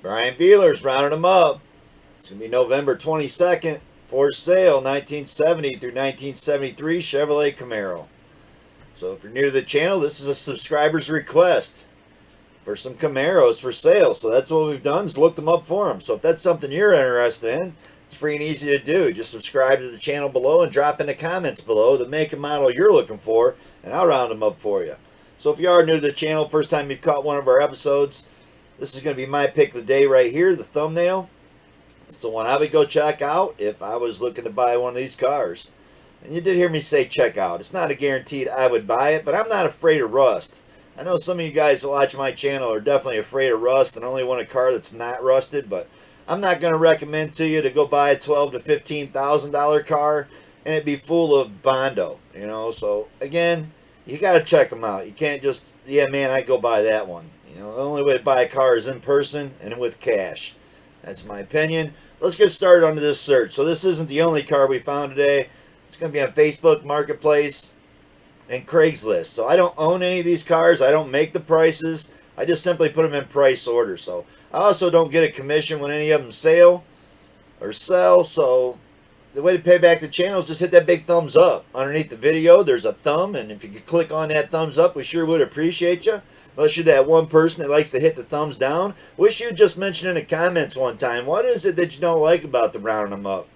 Brian Bealer's rounding them up. It's going to be November 22nd. For sale, 1970 through 1973 Chevrolet Camaro. So if you're new to the channel, this is a subscriber's request for some Camaros for sale. So that's what we've done, is look them up for them. So if that's something you're interested in, it's free and easy to do. Just subscribe to the channel below and drop in the comments below the make and model you're looking for, and I'll round them up for you. So if you are new to the channel, first time you've caught one of our episodes, this is going to be my pick of the day right here, the thumbnail. It's the one I would go check out if I was looking to buy one of these cars. And you did hear me say check out. It's not a guaranteed I would buy it, but I'm not afraid of rust. I know some of you guys who watch my channel are definitely afraid of rust and only want a car that's not rusted, but I'm not going to recommend to you to go buy a $12,000 to $15,000 car and it be full of Bondo, you know. So again, you got to check them out. You can't just, yeah man, I'd go buy that one. You know, the only way to buy a car is in person and with cash. That's my opinion. Let's get started on this search. So this isn't the only car we found today. It's going to be on Facebook Marketplace and Craigslist. So I don't own any of these cars. I don't make the prices. I just simply put them in price order. So I also don't get a commission when any of them sell. So the way to pay back the channel is just hit that big thumbs up. Underneath the video, there's a thumb, and if you could click on that thumbs up, we sure would appreciate you. Unless you're that one person that likes to hit the thumbs down. Wish you'd just mention in the comments one time, what is it that you don't like about the rounding them up?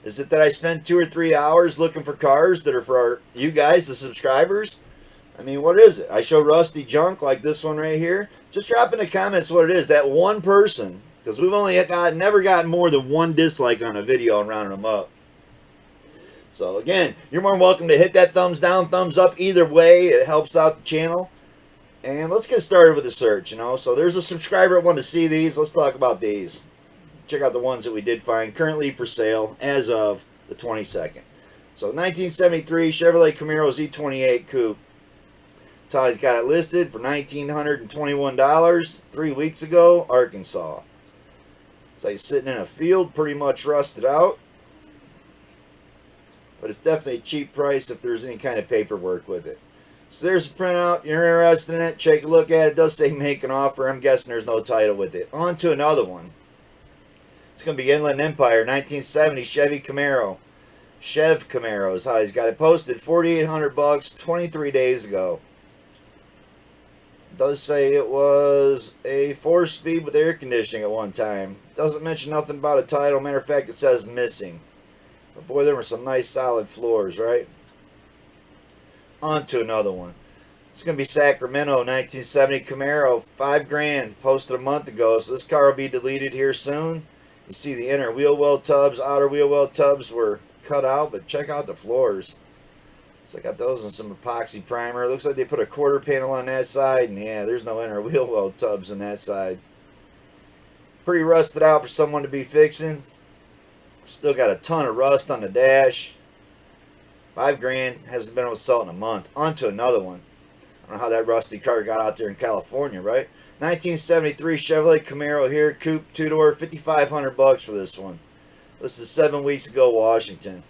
Is it that I spend 2 or 3 hours looking for cars that are for you guys, the subscribers? I mean, what is it? I show rusty junk like this one right here? Just drop in the comments what it is. That one person, because we've only never gotten more than one dislike on a video on rounding them up. So again, you're more than welcome to hit that thumbs down, thumbs up. Either way, it helps out the channel. And let's get started with the search, you know. So there's a subscriber that wanted to see these. Let's talk about these. Check out the ones that we did find currently for sale as of the 22nd. So 1973 Chevrolet Camaro Z28 Coupe. That's how he's got it listed for $1,921 3 weeks ago, Arkansas. So he's sitting in a field, pretty much rusted out. But it's definitely a cheap price if there's any kind of paperwork with it. So there's a printout. You're interested in it, take a look at it. It does say make an offer. I'm guessing there's no title with it. On to another one. It's going to be Inland Empire 1970 Chevy Camaro. Chev Camaro is how he's got it posted. $4,800 23 days ago. It does say it was a 4-speed with air conditioning at one time. Doesn't mention nothing about a title. Matter of fact, it says missing. But boy, there were some nice solid floors, right? On to another one. It's going to be Sacramento 1970 Camaro. $5,000 posted a month ago. So this car will be deleted here soon. You see the inner wheel well tubs, outer wheel well tubs were cut out, but check out the floors. So I got those in some epoxy primer. Looks like they put a quarter panel on that side, and yeah, there's no inner wheel well tubs on that side. Pretty rusted out for someone to be fixing. Still got a ton of rust on the dash. $5,000, hasn't been able to sell it in a month. On to another one. I don't know how that rusty car got out there in California, right? 1973 Chevrolet Camaro here, coupe, 2-door, $5,500 for this one. This is 7 weeks ago, Washington.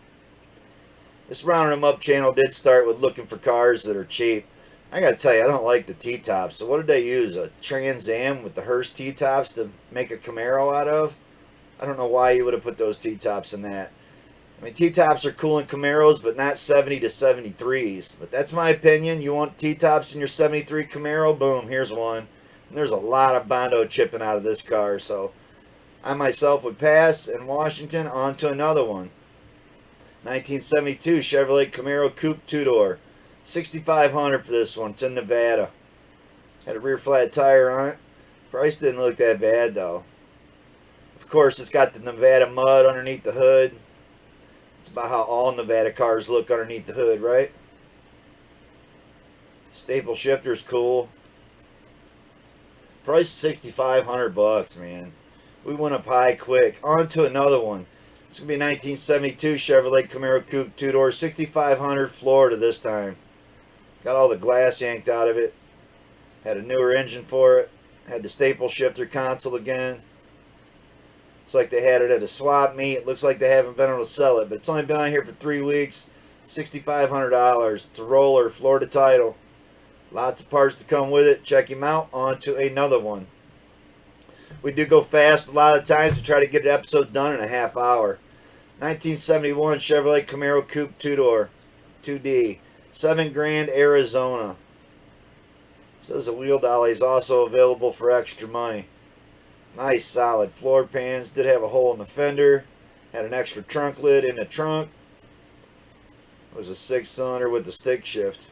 This rounding them up channel did start with looking for cars that are cheap. I gotta tell you, I don't like the T-tops. So what did they use? A Trans Am with the Hearst T-tops to make a Camaro out of? I don't know why you would have put those T-tops in that. I mean, T-tops are cool in Camaros, but not 70 to 73s. But that's my opinion. You want T-tops in your 73 Camaro? Boom, here's one. And there's a lot of Bondo chipping out of this car. So I myself would pass. In Washington, on to another one. 1972 Chevrolet Camaro Coupe 2-door. $6,500 for this one. It's in Nevada. Had a rear flat tire on it. Price didn't look that bad, though. Of course, it's got the Nevada mud underneath the hood. It's about how all Nevada cars look underneath the hood, right? Staple shifter's cool. Price $6,500, man. We went up high quick. On to another one. It's going to be 1972 Chevrolet Camaro Coupe 2-door. $6,500 Florida this time. Got all the glass yanked out of it. Had a newer engine for it. Had the staple shifter console again. Looks like they had it at a swap meet. It looks like they haven't been able to sell it, but it's only been on here for 3 weeks. $6,500. It's a roller, Florida title. Lots of parts to come with it. Check him out. On to another one. We do go fast a lot of times. We try to get an episode done in a half hour. 1971 Chevrolet Camaro Coupe 2-door, 2D, 7 grand, Arizona. Says the wheel dolly is also available for extra money. Nice solid floor pans. Did have a hole in the fender. Had an extra trunk lid in the trunk. It was a 6-cylinder with the stick shift.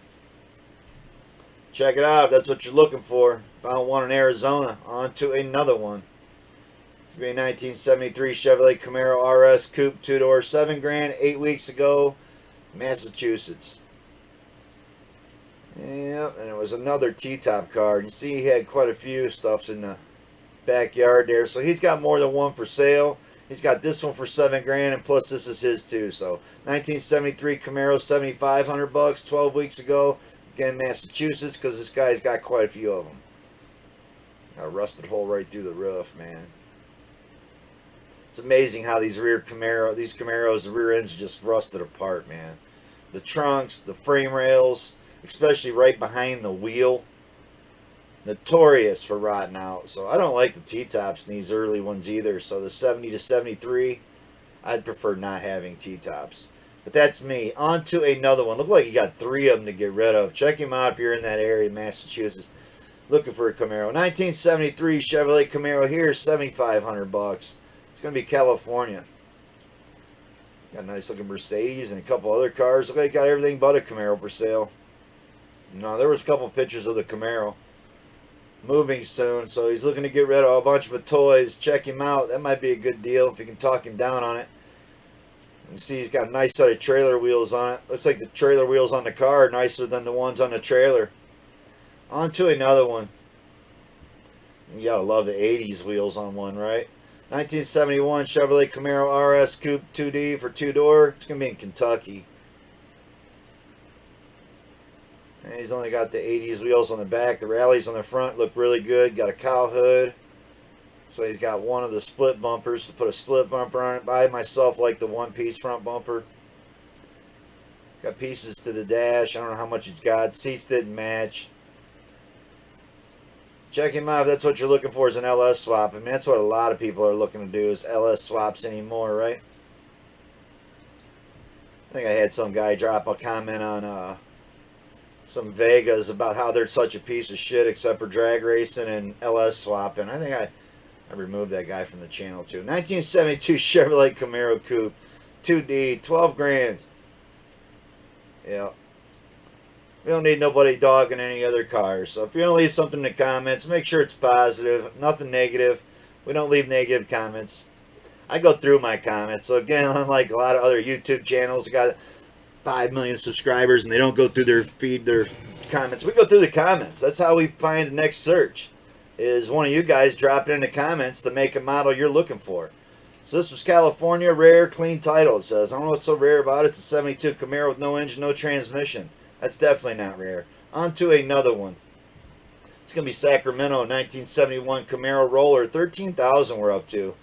Check it out if that's what you're looking for. Found one in Arizona. On to another one. It's be a 1973 Chevrolet Camaro RS Coupe 2-door, 7 grand, 8 weeks ago, Massachusetts. Yeah, and it was another T-top car. You see he had quite a few stuffs in the backyard there. So he's got more than one for sale. He's got this one for 7 grand, and plus this is his too. So 1973 Camaro, 7,500 bucks, 12 weeks ago. Again, Massachusetts, because this guy's got quite a few of them. Got a rusted hole right through the roof, man. It's amazing how these Camaros, the rear ends just rusted apart, man. The trunks, the frame rails, especially right behind the wheel, notorious for rotting out. So I don't like the T-tops in these early ones either. So the 70 to 73, I'd prefer not having T-tops. But that's me. On to another one. Look like you got 3 of them to get rid of. Check him out if you're in that area, Massachusetts, looking for a Camaro. 1973 Chevrolet Camaro here, 7,500 bucks. It's going to be California. Got a nice looking Mercedes and a couple other cars. Look like got everything but a Camaro for sale. No, there was a couple pictures of the Camaro. Moving soon, so he's looking to get rid of a bunch of toys. Check him out. That might be a good deal if you can talk him down on it. You see he's got a nice set of trailer wheels on it. Looks like the trailer wheels on the car are nicer than the ones on the trailer. On to another one. You gotta love the 80s wheels on one, right? 1971 Chevrolet Camaro RS Coupe 2D for 2-door. It's gonna be in Kentucky. And he's only got the 80s wheels on the back. The rallies on the front look really good. Got a cow hood. So he's got one of the split bumpers to put a split bumper on it. I myself like the one-piece front bumper. Got pieces to the dash. I don't know how much he's got. Seats didn't match. Check him out if that's what you're looking for, is an LS swap. I mean, that's what a lot of people are looking to do, is LS swaps anymore, right? I think I had some guy drop a comment on some Vegas about how they're such a piece of shit except for drag racing and LS swapping. I think I removed that guy from the channel too. 1972 Chevrolet Camaro Coupe 2D, 12 grand. Yeah. We don't need nobody dogging any other cars. So if you're going to leave something in the comments, make sure it's positive, nothing negative. We don't leave negative comments. I go through my comments. So again, unlike a lot of other YouTube channels, got 5 million subscribers and they don't go through their feed, their comments. We go through the comments. That's how we find the next search, is one of you guys dropping in the comments the make and model you're looking for. So this was California, rare, clean title, it says. I don't know what's so rare about it. It's a 72 Camaro with no engine, no transmission. That's definitely not rare. On to another one. It's going to be Sacramento, 1971 Camaro Roller. 13,000 we're up to.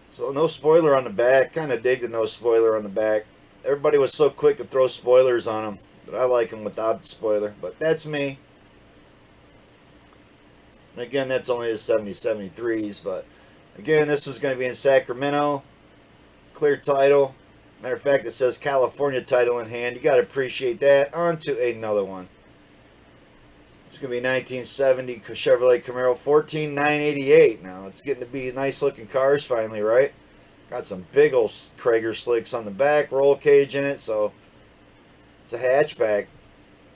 So no spoiler on the back. Kind of dig the no spoiler on the back. Everybody was so quick to throw spoilers on them that I like them without the spoiler. But that's me. And again, that's only the 70-73s. But again, this was going to be in Sacramento. Clear title. Matter of fact, it says California title in hand. You got to appreciate that. On to another one. It's going to be 1970 Chevrolet Camaro, 14,988. Now, it's getting to be nice looking cars finally, right? Got some big old Krager slicks on the back, roll cage in it, so it's a hatchback.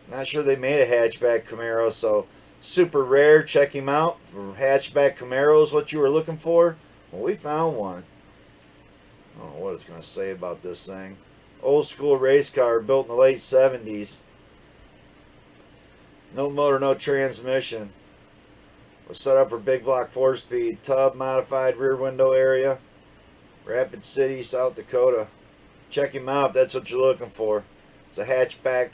Not sure they made a hatchback Camaro, so super rare. Check him out for hatchback Camaros, what you were looking for. Well, we found one. I don't know what it's going to say about this thing. Old school race car built in the late 70s. No motor, no transmission. Was set up for big block 4-speed. Tub, modified rear window area. Rapid City, South Dakota. Check him out if that's what you're looking for. It's a hatchback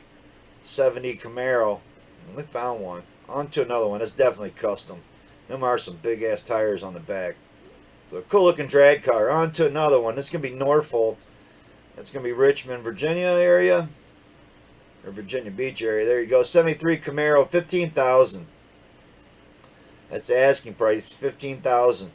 70 Camaro. And we found one. On to another one. That's definitely custom. Them are some big ass tires on the back. So a cool looking drag car. On to another one. This is going to be Norfolk. That's going to be Richmond, Virginia area. Or Virginia Beach area. There you go. 73 Camaro, 15,000. That's the asking price, $15,000.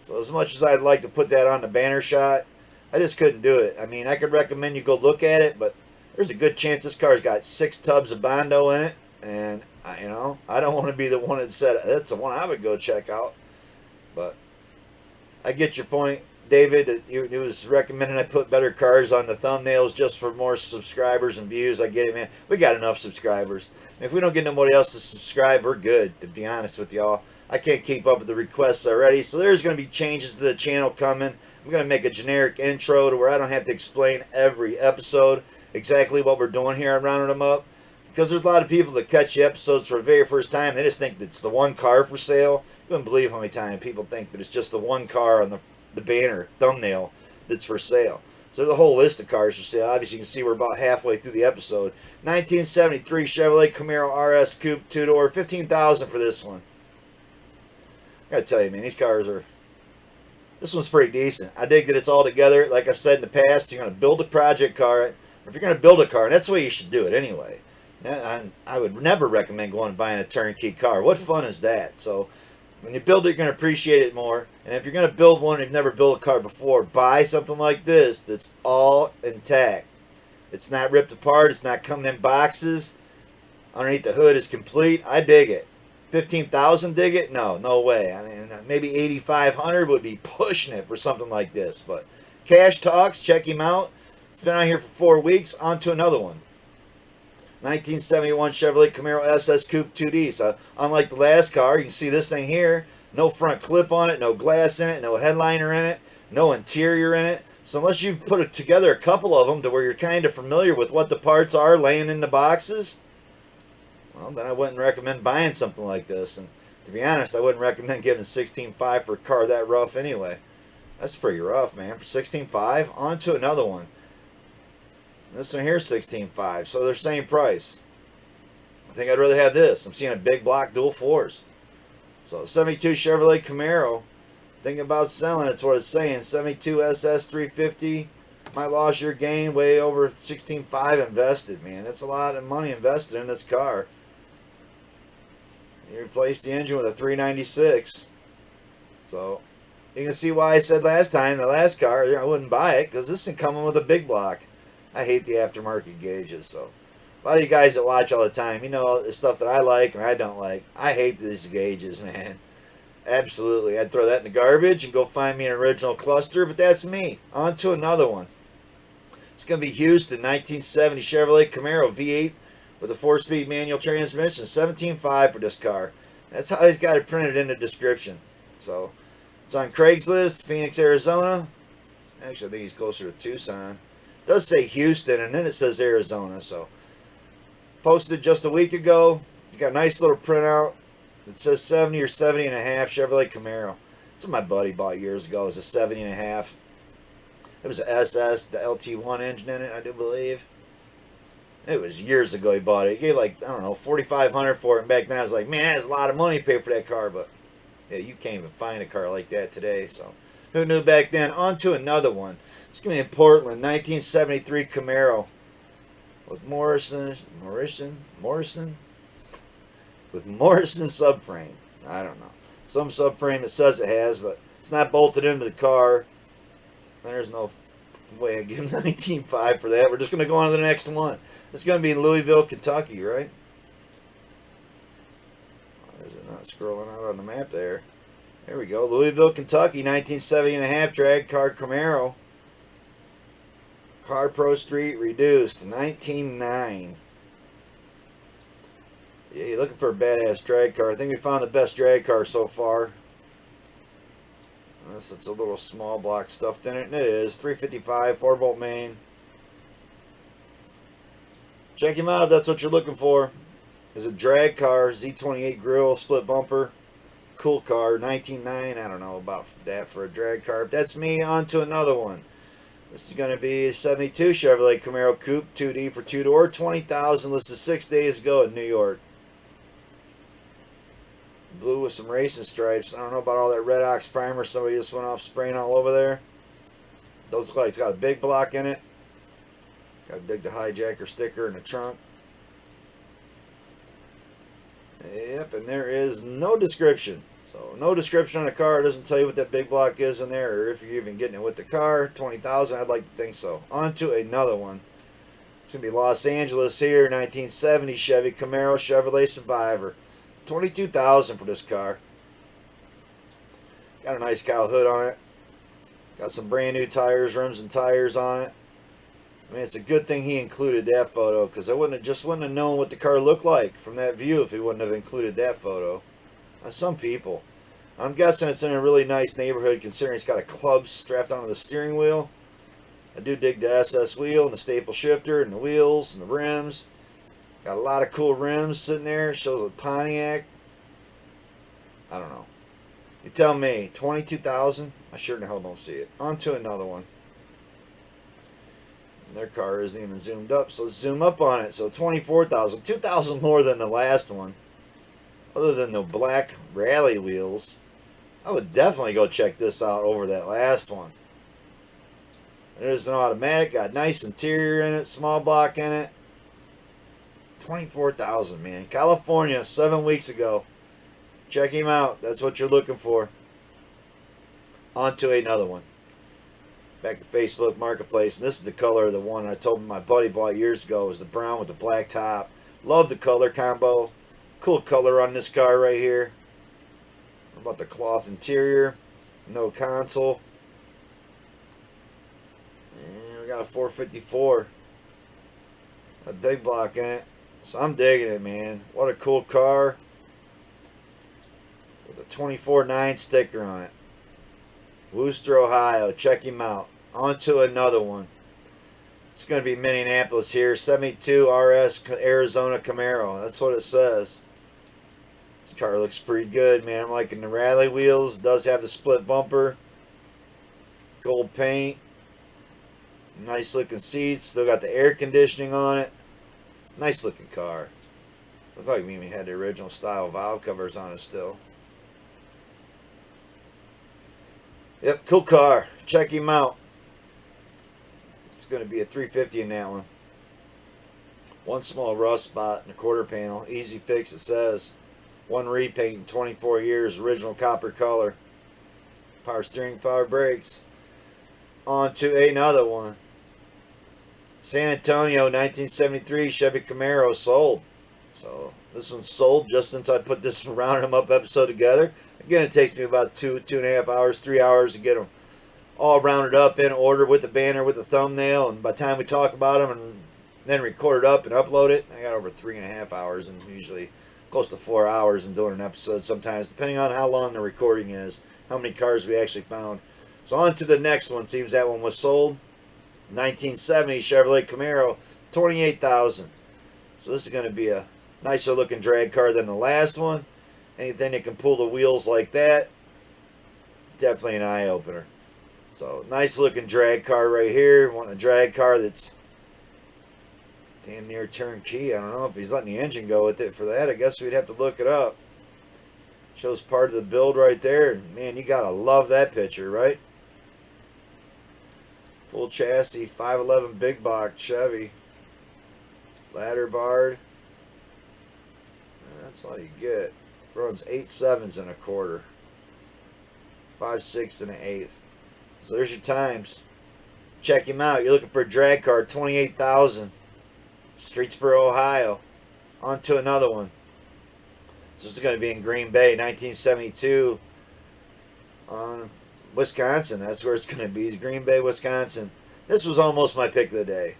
So as much as I'd like to put that on the banner shot, I just couldn't do it. I mean, I could recommend you go look at it, but there's a good chance this car's got 6 tubs of Bondo in it, and I don't want to be the one that said that's the one I would go check out. But I get your point, David. It was recommending I put better cars on the thumbnails just for more subscribers and views. I get it, man. We got enough subscribers. If we don't get nobody else to subscribe, we're good, to be honest with y'all. I can't keep up with the requests already, so there's going to be changes to the channel coming. I'm going to make a generic intro to where I don't have to explain every episode exactly what we're doing here on Rounding Them Up. Because there's a lot of people that catch the episodes for the very first time. They just think it's the one car for sale. You wouldn't believe how many times people think that it's just the one car on the banner thumbnail that's for sale. So there's a whole list of cars for sale. Obviously, you can see we're about halfway through the episode. 1973 Chevrolet Camaro RS Coupe 2-door, $15,000 for this one. I gotta tell you, man, these cars are... This one's pretty decent. I dig that it's all together. Like I've said in the past, you're going to build a project car. If you're going to build a car, and that's the way you should do it anyway. I would never recommend going and buying a turnkey car. What fun is that? So when you build it, you're going to appreciate it more. And if you're going to build one and you've never built a car before, buy something like this that's all intact. It's not ripped apart. It's not coming in boxes. Underneath the hood is complete. I dig it. 15,000 dig it? No, no way. I mean, maybe 8,500 would be pushing it for something like this. But Cash Talks, check him out. It's been on here for 4 weeks. On to another one. 1971 Chevrolet Camaro SS Coupe 2D. So unlike the last car, you can see this thing here. No front clip on it, no glass in it, no headliner in it, no interior in it. So unless you've put together a couple of them to where you're kind of familiar with what the parts are laying in the boxes, well, then I wouldn't recommend buying something like this. And to be honest, I wouldn't recommend giving $16,500 for a car that rough anyway. That's pretty rough, man. For $16,500, on to another one. This one here is $16,500, so they're same price. I think I'd rather have this. I'm seeing a big block dual fours. So 72 Chevrolet Camaro. Thinking about selling, it's what it's saying. 72 SS 350. Might lose your gain, way over $16,500 invested, man. That's a lot of money invested in this car. You replace the engine with a 396. So you can see why I said last time, the last car, I wouldn't buy it, because this is coming with a big block. I hate the aftermarket gauges. So a lot of you guys that watch all the time, you know the stuff that I like and I don't like. I hate these gauges, man. Absolutely. I'd throw that in the garbage and go find me an original cluster, but that's me. On to another one. It's going to be Houston, 1970 Chevrolet Camaro V8 with a 4-speed manual transmission. $17,500 for this car. That's how he's got it printed in the description. So it's on Craigslist, Phoenix, Arizona. Actually, I think he's closer to Tucson. It does say Houston, and then it says Arizona. So posted just a week ago. It's got a nice little printout. It says 70 or 70 and a half Chevrolet Camaro. That's what my buddy bought years ago. It was a 70 and a half. It was an SS, the LT1 engine in it, I do believe. It was years ago he bought it. He gave like, I don't know, $4,500 for it. And back then I was like, man, that's a lot of money to pay for that car. But yeah, you can't even find a car like that today. So who knew back then? On to another one. It's going to be in Portland, 1973 Camaro. With Morrison subframe. I don't know. Some subframe it says it has, but it's not bolted into the car. There's no way of giving $19,500 for that. We're just going to go on to the next one. It's going to be in Louisville, Kentucky, right? Why is it not scrolling out on the map there? There we go. Louisville, Kentucky, 1970 and a half drag car Camaro. Car Pro Street reduced to $19,900. Yeah, you're looking for a badass drag car. I think we found the best drag car so far. Unless it's a little small block stuffed in it. And it is. 355, 4-bolt main. Check him out if that's what you're looking for. It's a drag car. Z28 grill, split bumper. Cool car. $19,900. I don't know about that for a drag car. But that's me. On to another one. This is going to be a 72 Chevrolet Camaro Coupe 2D for 2-door. $20,000. Listed 6 days ago in New York. Blue with some racing stripes. I don't know about all that Red Ox primer somebody just went off spraying all over there. Those look like it's got a big block in it. Got to dig the hijacker sticker in the trunk. Yep, and there is no description. So no description on the car. It doesn't tell you what that big block is in there, or if you're even getting it with the car. 20,000, I'd like to think so. On to another one. It's gonna be Los Angeles here, 1970 Chevy Camaro Chevrolet Survivor. 22,000 for this car. Got a nice cow hood on it. Got some brand new tires, rims and tires on it. I mean, it's a good thing he included that photo, because I wouldn't have known what the car looked like from that view if he wouldn't have included that photo. Some people. I'm guessing it's in a really nice neighborhood, considering it's got a club strapped onto the steering wheel. I do dig the SS wheel and the staple shifter and the wheels and the rims. Got a lot of cool rims sitting there. Shows a Pontiac. I don't know. You tell me, 22,000? I sure in the hell don't see it. On to another one. And their car isn't even zoomed up, so let's zoom up on it. So 24,000, 2,000 more than the last one. Other than the black rally wheels, I would definitely go check this out over that last one. There's an automatic, got nice interior in it, small block in it. 24,000, man. California, 7 weeks ago. Check him out. That's what you're looking for. On to another one. Back to Facebook Marketplace. And this is the color of the one I told my buddy bought years ago. It was the brown with the black top. Love the color combo. Cool color on this car right here. What about the cloth interior? No console. And we got a 454. A big block in it. So I'm digging it, man. What a cool car. With a 24.9 sticker on it. Wooster, Ohio. Check him out. On to another one. It's going to be Minneapolis here. 72 RS Arizona Camaro. That's what it says. This car looks pretty good, man. I'm liking the rally wheels. It does have the split bumper. Gold paint. Nice looking seats. Still got the air conditioning on it. Nice looking car. Looked like Mimi had the original style valve covers on it still. Yep, cool car. Check him out. It's going to be a 350 in that one. One small rust spot in the quarter panel. Easy fix, it says. One repaint in 24 years. Original copper color. Power steering, power brakes. On to another one. San Antonio, 1973 Chevy Camaro sold. So this one's sold just since I put this round 'em up episode together. Again, it takes me about 2.5 hours, 3 hours to get them all rounded up in order with the banner, with the thumbnail, and by the time we talk about them and then record it up and upload it, I got over 3.5 hours, and usually close to 4 hours in doing an episode sometimes, depending on how long the recording is, how many cars we actually found. So on to the next one. Seems that one was sold. 1970 Chevrolet Camaro, 28,000. So this is going to be a nicer looking drag car than the last one. Anything that can pull the wheels like that, definitely an eye opener. So nice looking drag car right here. Want a drag car that's damn near turnkey. I don't know if he's letting the engine go with it. For that, I guess we'd have to look it up. Shows part of the build right there. Man, you gotta love that picture, right? Full chassis, 511 big box Chevy. Ladder barred. That's all you get. Runs 8 7s and a quarter. 5 6 and an eighth. So there's your times. Check him out. You're looking for a drag car, 28,000. Streetsboro, Ohio. On to another one. So this is going to be in Green Bay, 1972. On Wisconsin. That's where it's going to be. It's Green Bay, Wisconsin. This was almost my pick of the day.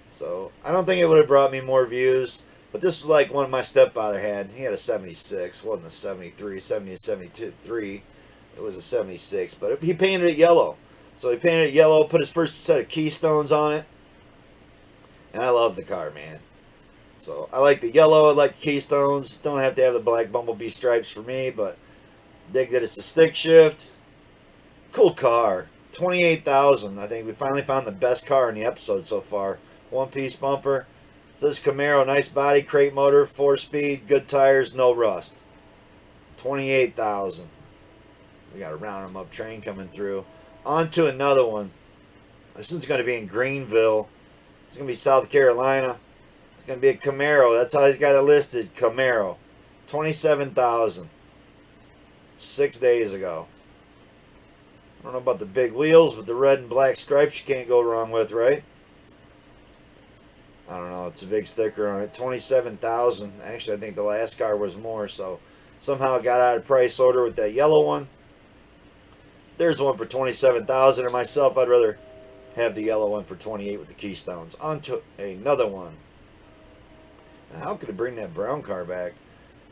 So I don't think it would have brought me more views. But this is like one my stepfather had. He had a 76. It wasn't a 73. 70 and 73. It was a 76. But he painted it yellow. So he painted it yellow, put his first set of keystones on it. And I love the car, man. So I like the yellow. I like the keystones. Don't have to have the black bumblebee stripes for me. But dig that it's a stick shift. Cool car. 28,000. I think we finally found the best car in the episode so far. One-piece bumper. So this Camaro, nice body, crate motor, 4-speed, good tires, no rust. 28,000. We got a round 'em up train coming through. On to another one. This one's going to be in Greenville. It's going to be South Carolina. It's going to be a Camaro. That's how he's got it listed, Camaro. $27,000. 6 days ago. I don't know about the big wheels, but the red and black stripes you can't go wrong with, right? I don't know. It's a big sticker on it. $27,000. Actually, I think the last car was more, so somehow it got out of price order with that yellow one. There's one for $27,000, and myself, I'd rather have the yellow one for $28,000 with the Keystones. On to another one. Now, how could it bring that brown car back?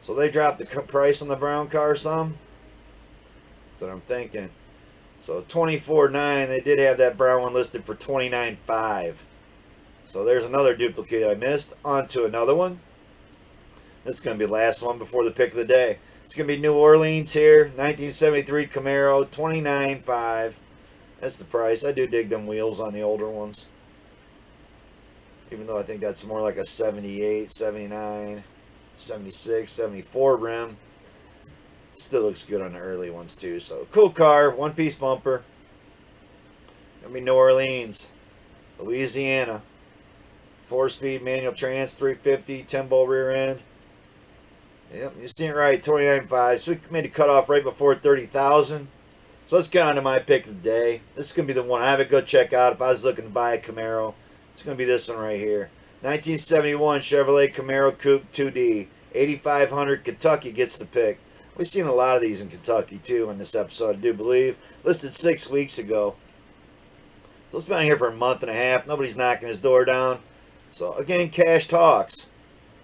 So they dropped the price on the brown car some? That's what I'm thinking. So $24,900. They did have that brown one listed for $29,500. So there's another duplicate I missed. On to another one. This is going to be the last one before the pick of the day. It's going to be New Orleans here. 1973 Camaro. $29,500. That's the price. I do dig them wheels on the older ones. Even though I think that's more like a 78, 79, 76, 74 rim. Still looks good on the early ones too. So cool car. One-piece bumper. Going to be New Orleans. Louisiana. 4-speed manual trans, 350, 10-bolt rear end. Yep, you're seeing it right, $29,500. So we made a cutoff right before $30,000. So let's get on to my pick of the day. This is going to be the one I would go check out if I was looking to buy a Camaro. It's going to be this one right here. 1971 Chevrolet Camaro Coupe 2D. 8,500, Kentucky gets the pick. We've seen a lot of these in Kentucky too in this episode, I do believe. Listed 6 weeks ago. So it's been here for a month and a half. Nobody's knocking his door down. So, again, cash talks.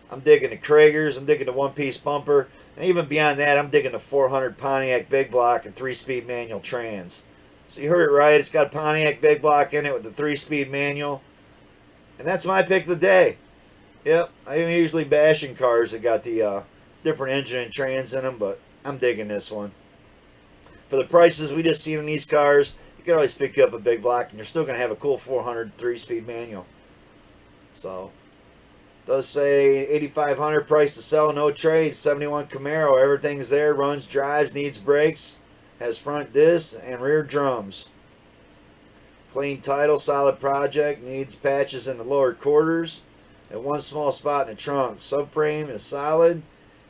I'm digging the Kragers. I'm digging the one-piece bumper. And even beyond that, I'm digging the 400 Pontiac Big Block and 3-speed manual trans. So you heard it right. It's got a Pontiac Big Block in it with the 3-speed manual. And that's my pick of the day. Yep, I am usually bashing cars that got the different engine and trans in them, but I'm digging this one. For the prices we just seen in these cars, you can always pick up a Big Block, and you're still going to have a cool 400 3-speed manual. So, does say 8,500 price to sell, no trades. 71 Camaro, everything's there, runs, drives, needs brakes, has front discs and rear drums. Clean title, solid project, needs patches in the lower quarters, and one small spot in the trunk. Subframe is solid,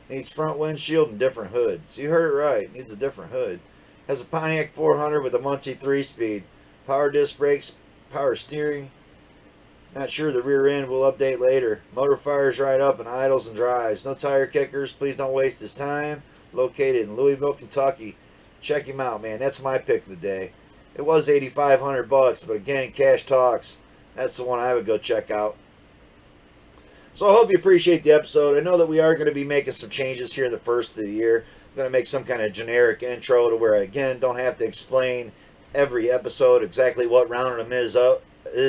needs front windshield and different hood. So you heard it right, needs a different hood. Has a Pontiac 400 with a Muncie 3-speed, power disc brakes, power steering. Not sure the rear end will update later. Motor fires right up and idles and drives. No tire kickers. Please don't waste his time. Located in Louisville, Kentucky. Check him out, man. That's my pick of the day. It was $8,500, but again, cash talks. That's the one I would go check out. So I hope you appreciate the episode. I know that we are going to be making some changes here in the first of the year. I'm going to make some kind of generic intro to where I, again, don't have to explain every episode exactly what Rounding Them is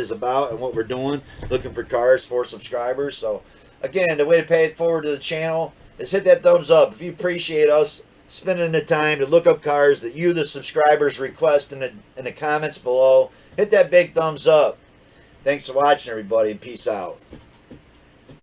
about and what we're doing, looking for cars for subscribers. So again, the way to pay it forward to the channel is hit that thumbs up if you appreciate us spending the time to look up cars that you, the subscribers, request in the comments below. Hit that big thumbs up. Thanks for watching, everybody, and peace out.